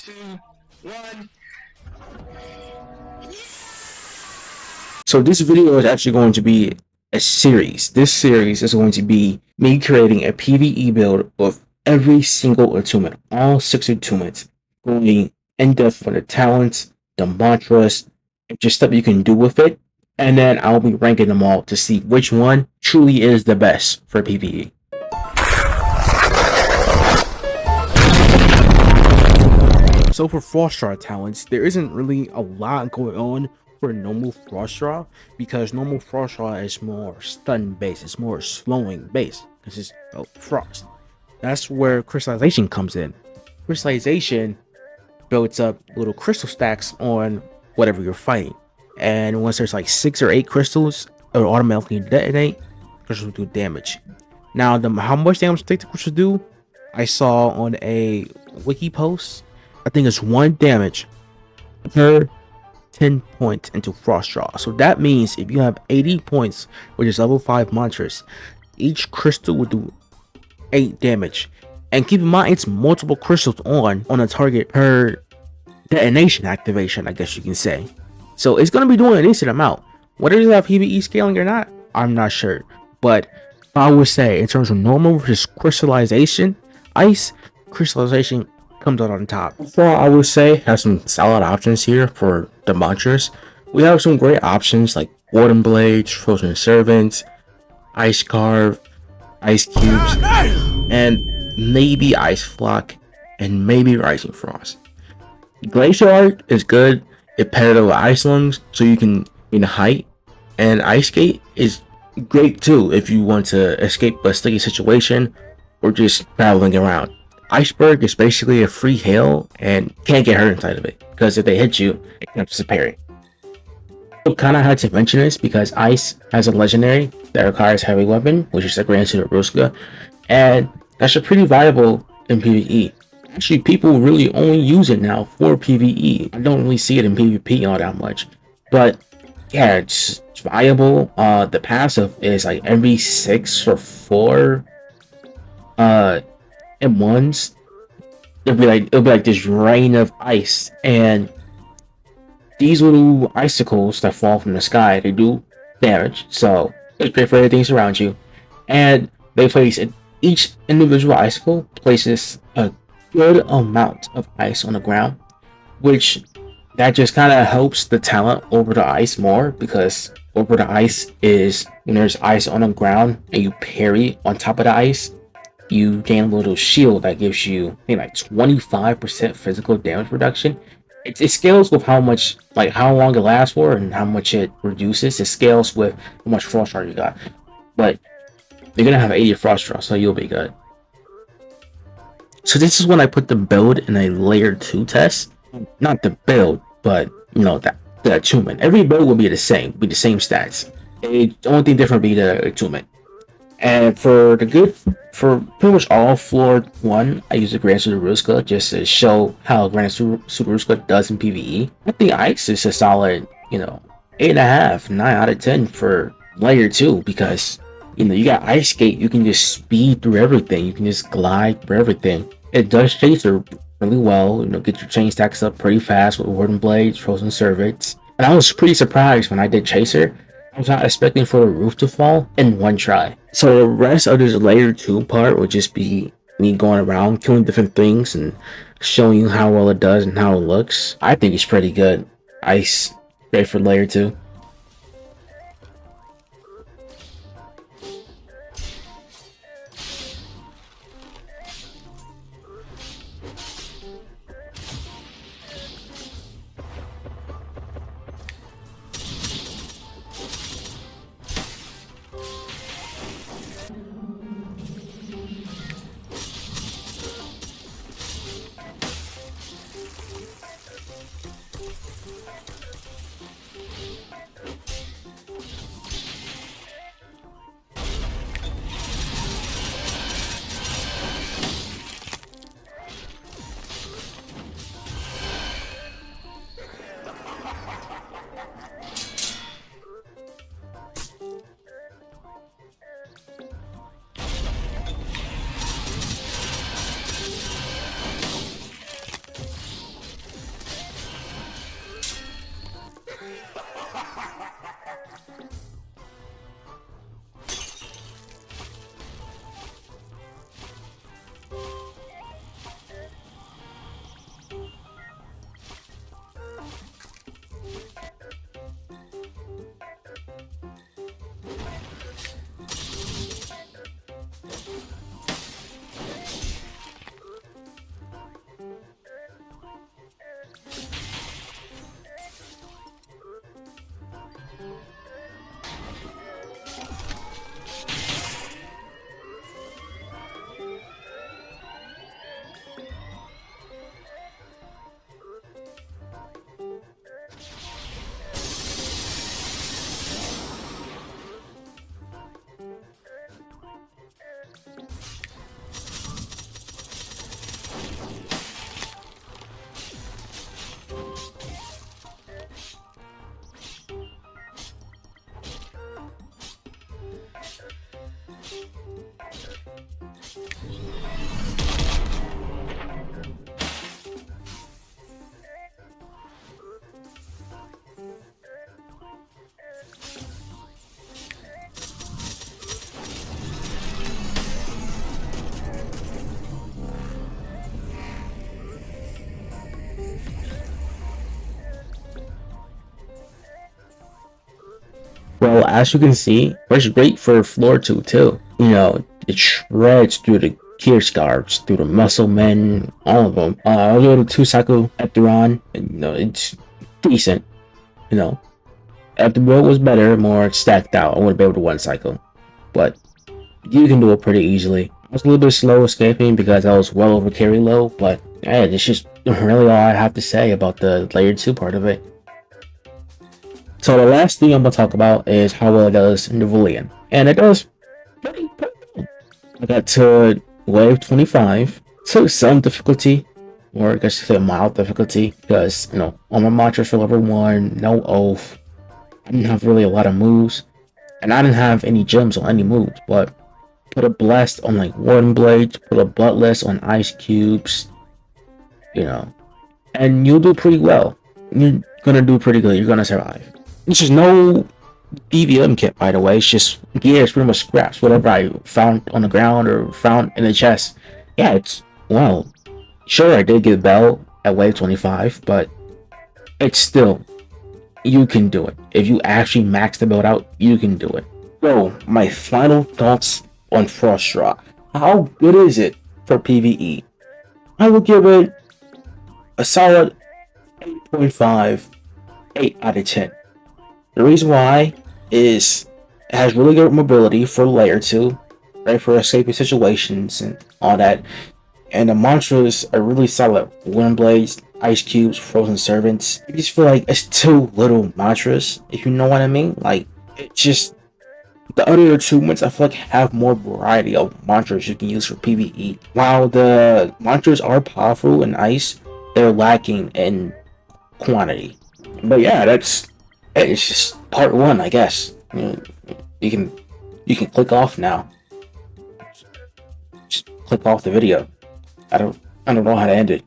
2, 1. So this video is actually going to be a series. This series is going to be me creating a PvE build of every single attunement, all 6 attunements, going in depth for the talents, the mantras, and just stuff you can do with it. And then I'll be ranking them all to see which one truly is the best for PvE. So for Frostdraw talents, there isn't really a lot going on for normal Frostdraw because normal Frostdraw is more stun based, it's more slowing based because it's frost. That's where crystallization comes in. Crystallization builds up little crystal stacks on whatever you're fighting, and once there's like 6 or 8 crystals, it'll automatically detonate. Crystals do damage. Now, how much damage the crystals do, I saw on a wiki post. I think it's 1 damage per 10 points into Frostdraw. So that means if you have 80 points, which is level 5 mantras, each crystal will do 8 damage. And keep in mind, it's multiple crystals on a target per detonation activation, I guess you can say. So it's going to be doing a decent amount. Whether you have PvE scaling or not, I'm not sure. But I would say in terms of normal versus crystallization, ice crystallization comes out on top. So I would say have some solid options here for the mantras. We have some great options like Warden Blades, Frozen Servants, Ice Carve, Ice Cubes, and maybe Ice Flock, and maybe Rising Frost. Glacier Art is good. It paired with Ice Lungs, so you can gain height, and Ice Skate is great too if you want to escape a sticky situation or just traveling around. Iceberg is basically a free hail and can't get hurt inside of it because if they hit you, it counts as a parry. I kind of had to mention this because Ice has a legendary that requires heavy weapon, which is a Grand Suit of Ruska, and that's a pretty viable in PvE. Actually, people really only use it now for PvE. I don't really see it in PvP all that much, but yeah, it's viable. The passive is like every 6 or 4 M1s, it'll be like this rain of ice, and these little icicles that fall from the sky, they do damage, so it's great for everything around you. And they place each individual icicle places a good amount of ice on the ground, which that just kind of helps the talent over the ice more, because over the ice is when there's ice on the ground and you parry on top of the ice, you gain a little shield that gives you, I think, like 25% physical damage reduction. It scales with how much, like how long it lasts for and how much it reduces. It scales with how much Frostdraw you got. But you're gonna have 80 Frostdraw, so you'll be good. So this is when I put the build in a layer 2 test. Not the build, but you know, the attunement. Every build will be the same stats. The only thing different will be the attunement. And for pretty much all floor 1, I use the Grand Suit of Ruska just to show how Grand Suit of Ruska does in PvE. I think Ice is a solid, 8.5, 9 out of 10 for layer 2, because you got Ice Skate, you can just speed through everything, you can just glide through everything. It does Chaser really well, get your chain stacks up pretty fast with Warden Blades, Frozen Servants. And I was pretty surprised when I did Chaser. I was not expecting for the roof to fall in 1 try. So the rest of this layer 2 part would just be me going around killing different things and showing you how well it does and how it looks. I think it's pretty good. Ice, great for layer 2. Well, as you can see, it's great for floor 2 too. You know, it shreds through the gear scarves, through the muscle men, all of them. I'll go to 2 cycle Epteron, and, you know, it's decent. You know, if the build was better, more stacked out, I would be able to 1 cycle. But you can do it pretty easily. I was a little bit slow escaping because I was well over carry low, but yeah, it's just really all I have to say about the layer 2 part of it. So the last thing I'm gonna talk about is how well it does in the Boolean. And it does pretty well. I got to wave 25, took some difficulty, or I guess you say mild difficulty, because you know, all my mantras for level 1, no oath. I didn't have really a lot of moves, and I didn't have any gems on any moves, but put a blast on like Warden Blades, put a bloodless on ice cubes, you know, and you'll do pretty well. You're gonna do pretty good, you're gonna survive. This is no PvM kit, by the way. It's just gear, it's pretty much scraps, whatever I found on the ground or found in the chest. Yeah, it's, well, sure, I did get Bell at wave 25, but it's still, you can do it. If you actually max the build out, you can do it. So, my final thoughts on Frostdraw. How good is it for PvE? I will give it a solid 8.5, 8 out of 10. The reason why is it has really good mobility for layer 2, right, for escaping situations and all that. And the mantras are really solid. Wind Blades, Ice Cubes, Frozen Servants. I just feel like it's too little mantras, if you know what I mean. Like, it just, the other attunements I feel like have more variety of mantras you can use for PvE. While the mantras are powerful in Ice, they're lacking in quantity. But yeah, it's just part 1, I guess. You can click off now. Just click off the video. I don't know how to end it.